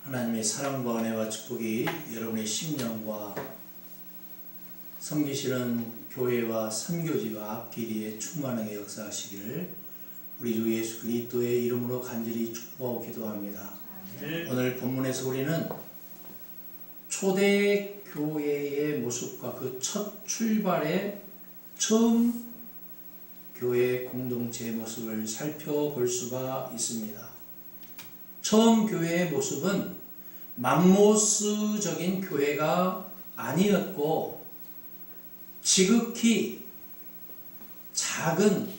하나님의 사랑과 은혜와 축복이 여러분의 심령과 섬기시는 교회와 선교지와 앞길이에 충만하게 역사하시기를 우리 주 예수 그리스도의 이름으로 간절히 축복하고 기도합니다. 오늘 본문에서 우리는 초대 교회의 모습과 그 첫 출발의 처음 교회 공동체의 모습을 살펴볼 수가 있습니다. 처음 교회의 모습은 맘모스적인 교회가 아니었고 지극히 작은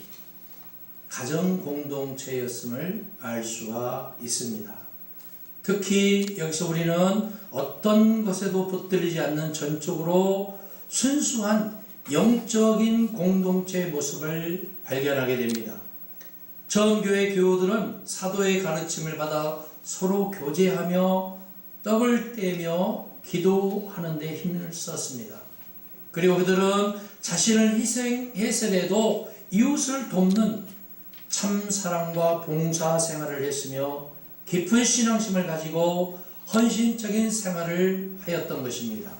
가정 공동체였음을 알 수가 있습니다. 특히 여기서 우리는 어떤 것에도 붙들리지 않는 전적으로 순수한 영적인 공동체의 모습을 발견하게 됩니다. 처음 교회 교우들은 사도의 가르침을 받아 서로 교제하며 떡을 떼며 기도하는 데 힘을 썼습니다. 그리고 그들은 자신을 희생해서라도 이웃을 돕는 참 사랑과 봉사 생활을 했으며 깊은 신앙심을 가지고 헌신적인 생활을 하였던 것입니다.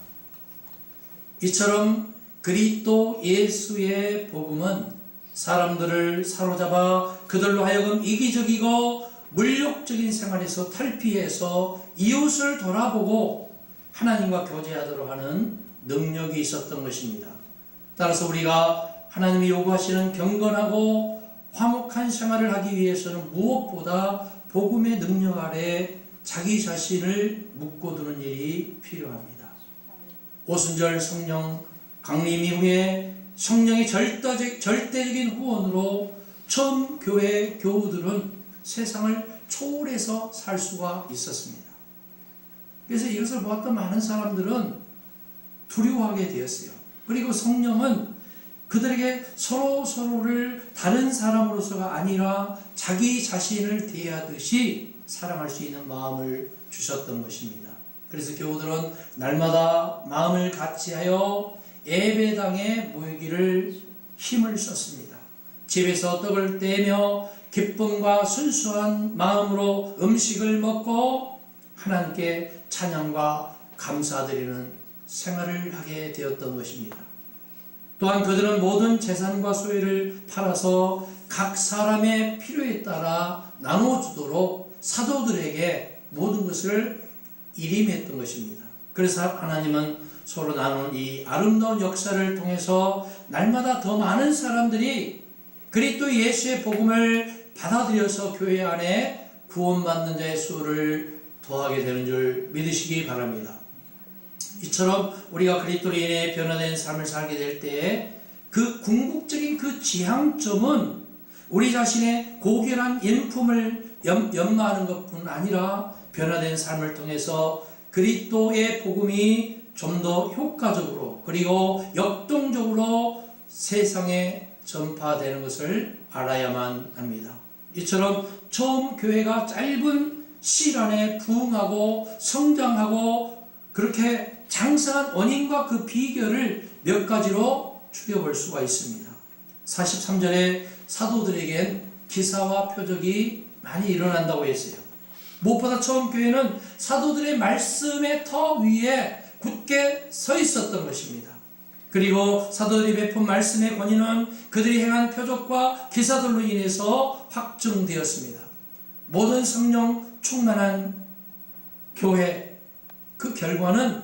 이처럼 그리스도 예수의 복음은 사람들을 사로잡아 그들로 하여금 이기적이고 물욕적인 생활에서 탈피해서 이웃을 돌아보고 하나님과 교제하도록 하는 능력이 있었던 것입니다. 따라서 우리가 하나님이 요구하시는 경건하고 화목한 생활을 하기 위해서는 무엇보다 복음의 능력 아래 자기 자신을 묶어두는 일이 필요합니다. 오순절 성령 강림 이후에 성령의 절대적인 후원으로 처음 교회 교우들은 세상을 초월해서 살 수가 있었습니다. 그래서 이것을 보았던 많은 사람들은 두려워하게 되었어요. 그리고 성령은 그들에게 서로를 다른 사람으로서가 아니라 자기 자신을 대하듯이 사랑할 수 있는 마음을 주셨던 것입니다. 그래서 교우들은 날마다 마음을 같이하여 예배당에 모이기를 힘을 썼습니다. 집에서 떡을 떼며 기쁨과 순수한 마음으로 음식을 먹고 하나님께 찬양과 감사드리는 생활을 하게 되었던 것입니다. 또한 그들은 모든 재산과 소유를 팔아서 각 사람의 필요에 따라 나눠주도록 사도들에게 모든 것을 일임했던 것입니다. 그래서 하나님은 서로 나누는 이 아름다운 역사를 통해서 날마다 더 많은 사람들이 그리스도 예수의 복음을 받아들여서 교회 안에 구원받는 자의 수를 더하게 되는 줄 믿으시기 바랍니다. 이처럼 우리가 그리스도로 인해 변화된 삶을 살게 될 때에 그 궁극적인 그 지향점은 우리 자신의 고결한 인품을 연마하는 것뿐 아니라 변화된 삶을 통해서 그리스도의 복음이 좀 더 효과적으로 그리고 역동적으로 세상에 전파되는 것을 알아야만 합니다. 이처럼 처음 교회가 짧은 시간에 부흥하고 성장하고 그렇게 장성한 원인과 그 비결을 몇 가지로 추려볼 수가 있습니다. 43절에 사도들에겐 기사와 표적이 많이 일어난다고 했어요. 무엇보다 처음 교회는 사도들의 말씀의 터 위에 굳게 서 있었던 것입니다. 그리고 사도들이 베푼 말씀의 권위는 그들이 행한 표적과 기사들로 인해서 확증되었습니다. 모든 성령 충만한 교회, 그 결과는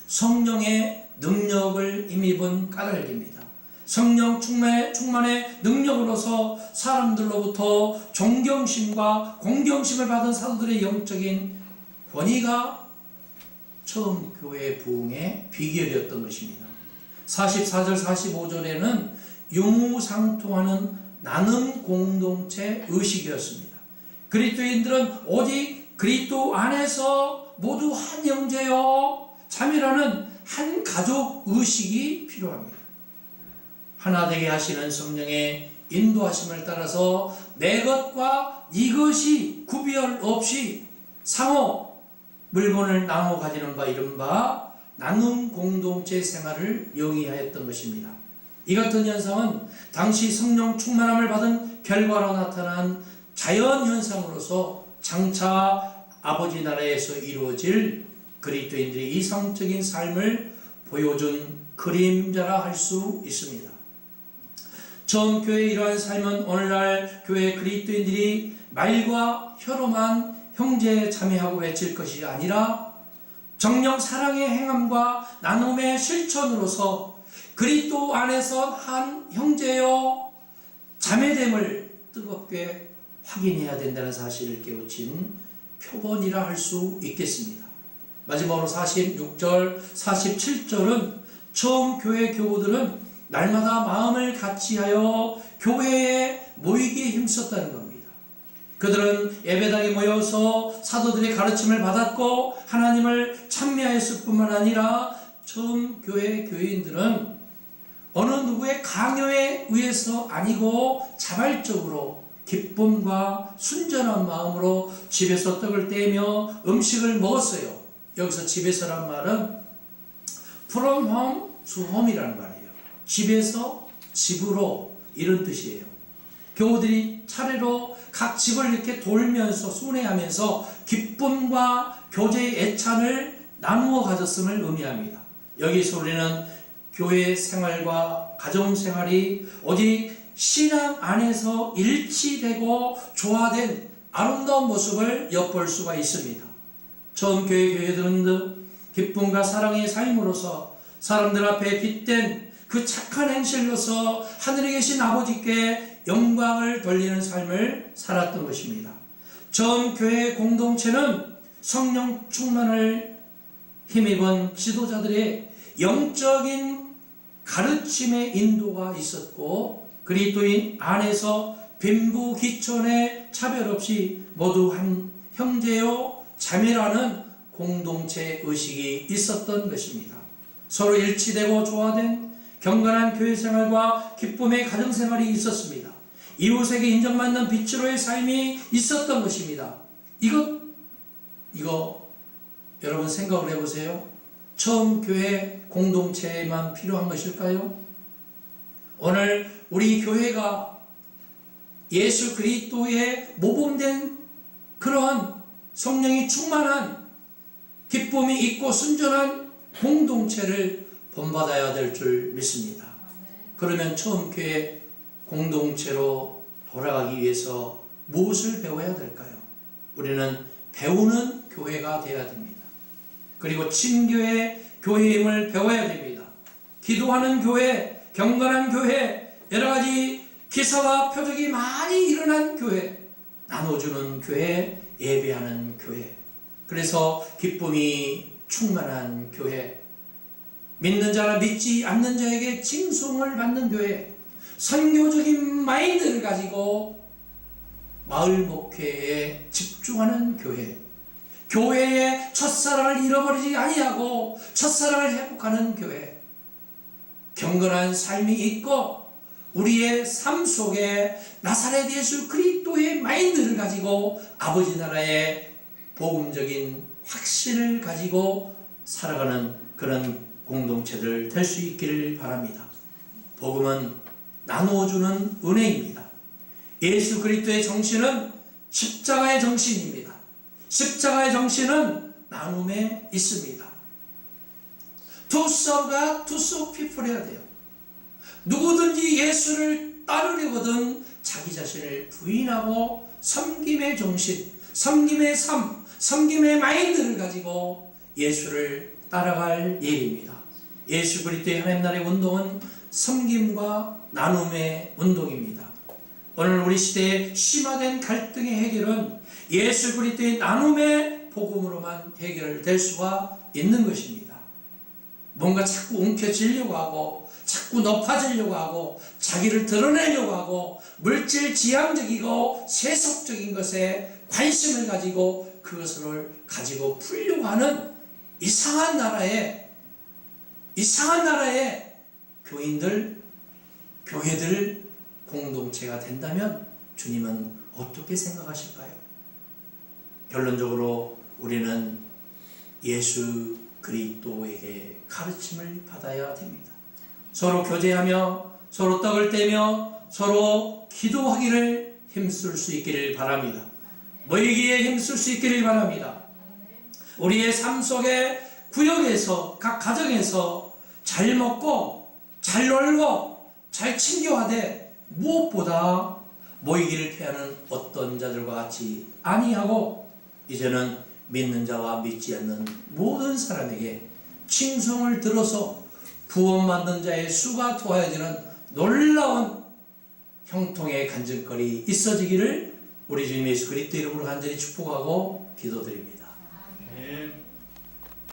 성령의 능력을 힘입은 까닭입니다. 성령 충만의 능력으로서 사람들로부터 존경심과 공경심을 받은 사도들의 영적인 권위가 처음 교회 부흥의 비결이었던 것입니다. 44절 45절에는 유무상통하는 나눔 공동체 의식이었습니다. 그리스도인들은 오직 그리스도 안에서 모두 한 형제요 자매라는 한 가족 의식이 필요합니다. 하나 되게 하시는 성령의 인도하심을 따라서 내 것과 네 것이 구별 없이 상호 물건을 나눠 가지는 바 이른바 나눔 공동체 생활을 영위하였던 것입니다. 이 같은 현상은 당시 성령 충만함을 받은 결과로 나타난 자연 현상으로서 장차 아버지 나라에서 이루어질 그리스도인들의 이상적인 삶을 보여준 그림자라 할 수 있습니다. 처음 교회의 이러한 삶은 오늘날 교회 그리스도인들이 말과 혀로만 형제 자매하고 외칠 것이 아니라 정녕 사랑의 행함과 나눔의 실천으로서 그리스도 안에서 한 형제요 자매됨을 뜨겁게 확인해야 된다는 사실을 깨우친 표본이라 할 수 있겠습니다. 마지막으로 46절, 47절은 처음 교회 교우들은 날마다 마음을 같이하여 교회에 모이기에 힘썼다는 겁니다. 그들은 예배당에 모여서 사도들의 가르침을 받았고 하나님을 찬미하였을 뿐만 아니라 처음 교회 교인들은 어느 누구의 강요에 의해서 아니고 자발적으로 기쁨과 순전한 마음으로 집에서 떡을 떼며 음식을 먹었어요. 여기서 집에서란 말은 from home to home이라는 말이에요. 집에서 집으로 이런 뜻이에요. 교우들이 차례로 각 집을 이렇게 돌면서 순회하면서 기쁨과 교제의 애찬을 나누어 가졌음을 의미합니다. 여기서 우리는 교회 생활과 가정 생활이 오직 신앙 안에서 일치되고 조화된 아름다운 모습을 엿볼 수가 있습니다. 처음 교회들은 기쁨과 사랑의 삶으로서 사람들 앞에 빗댄 그 착한 행실로서 하늘에 계신 아버지께 영광을 돌리는 삶을 살았던 것입니다. 처음 교회 공동체는 성령 충만을 힘입은 지도자들의 영적인 가르침의 인도가 있었고 그리스도인 안에서 빈부귀천의 차별 없이 모두 한 형제요 자매라는 공동체 의식이 있었던 것입니다. 서로 일치되고 조화된 경건한 교회 생활과 기쁨의 가정 생활이 있었습니다. 이웃에게 인정받는 빛으로의 삶이 있었던 것입니다. 이거 여러분 생각을 해보세요. 처음 교회 공동체만 필요한 것일까요? 오늘 우리 교회가 예수 그리스도의 모범된 그러한 성령이 충만한 기쁨이 있고 순전한 공동체를 본받아야 될 줄 믿습니다. 그러면 처음 교회 공동체로 돌아가기 위해서 무엇을 배워야 될까요? 우리는 배우는 교회가 되어야 됩니다. 그리고 친교회, 교회임을 배워야 됩니다. 기도하는 교회, 경건한 교회, 여러가지 기사와 표적이 많이 일어난 교회, 나눠주는 교회, 예배하는 교회, 그래서 기쁨이 충만한 교회, 믿는 자나 믿지 않는 자에게 칭송을 받는 교회, 선교적인 마인드를 가지고 마을 목회에 집중하는 교회, 교회의 첫사랑을 잃어버리지 아니하고 첫사랑을 회복하는 교회, 경건한 삶이 있고 우리의 삶 속에 나사렛 예수 그리스도의 마인드를 가지고 아버지 나라의 복음적인 확신을 가지고 살아가는 그런 공동체들 될 수 있기를 바랍니다. 복음은 나누어주는 은혜입니다. 예수 그리스도의 정신은 십자가의 정신입니다. 십자가의 정신은 나눔에 있습니다. To serve God, to serve people 해야 돼요. 누구든지 예수를 따르려거든 자기 자신을 부인하고 섬김의 정신, 섬김의 삶, 섬김의 마인드를 가지고 예수를 따라갈 일입니다. 예수 그리스도의 하나님 나라의 운동은 섬김과 나눔의 운동입니다. 오늘 우리 시대의 심화된 갈등의 해결은 예수 그리스도의 나눔의 복음으로만 해결될 수가 있는 것입니다. 뭔가 자꾸 움켜쥐려고 하고 자꾸 높아지려고 하고 자기를 드러내려고 하고 물질 지향적이고 세속적인 것에 관심을 가지고 그것을 가지고 풀려고 하는 이상한 나라의 교인들, 교회들 공동체가 된다면 주님은 어떻게 생각하실까요? 결론적으로 우리는 예수 그리스도에게 가르침을 받아야 됩니다. 서로 교제하며 서로 떡을 떼며 서로 기도하기를 힘쓸 수 있기를 바랍니다. 모이기에 힘쓸 수 있기를 바랍니다. 우리의 삶 속에 구역에서 각 가정에서 잘 먹고 잘 놀고 잘 친교하되 무엇보다 모이기를 피하는 어떤 자들과 같이 아니하고 이제는 믿는 자와 믿지 않는 모든 사람에게 칭송을 들어서 구원받는 자의 수가 더해지는 놀라운 형통의 간증거리 있어지기를 우리 주님 예수 그리스도 이름으로 간절히 축복하고 기도드립니다. 아멘.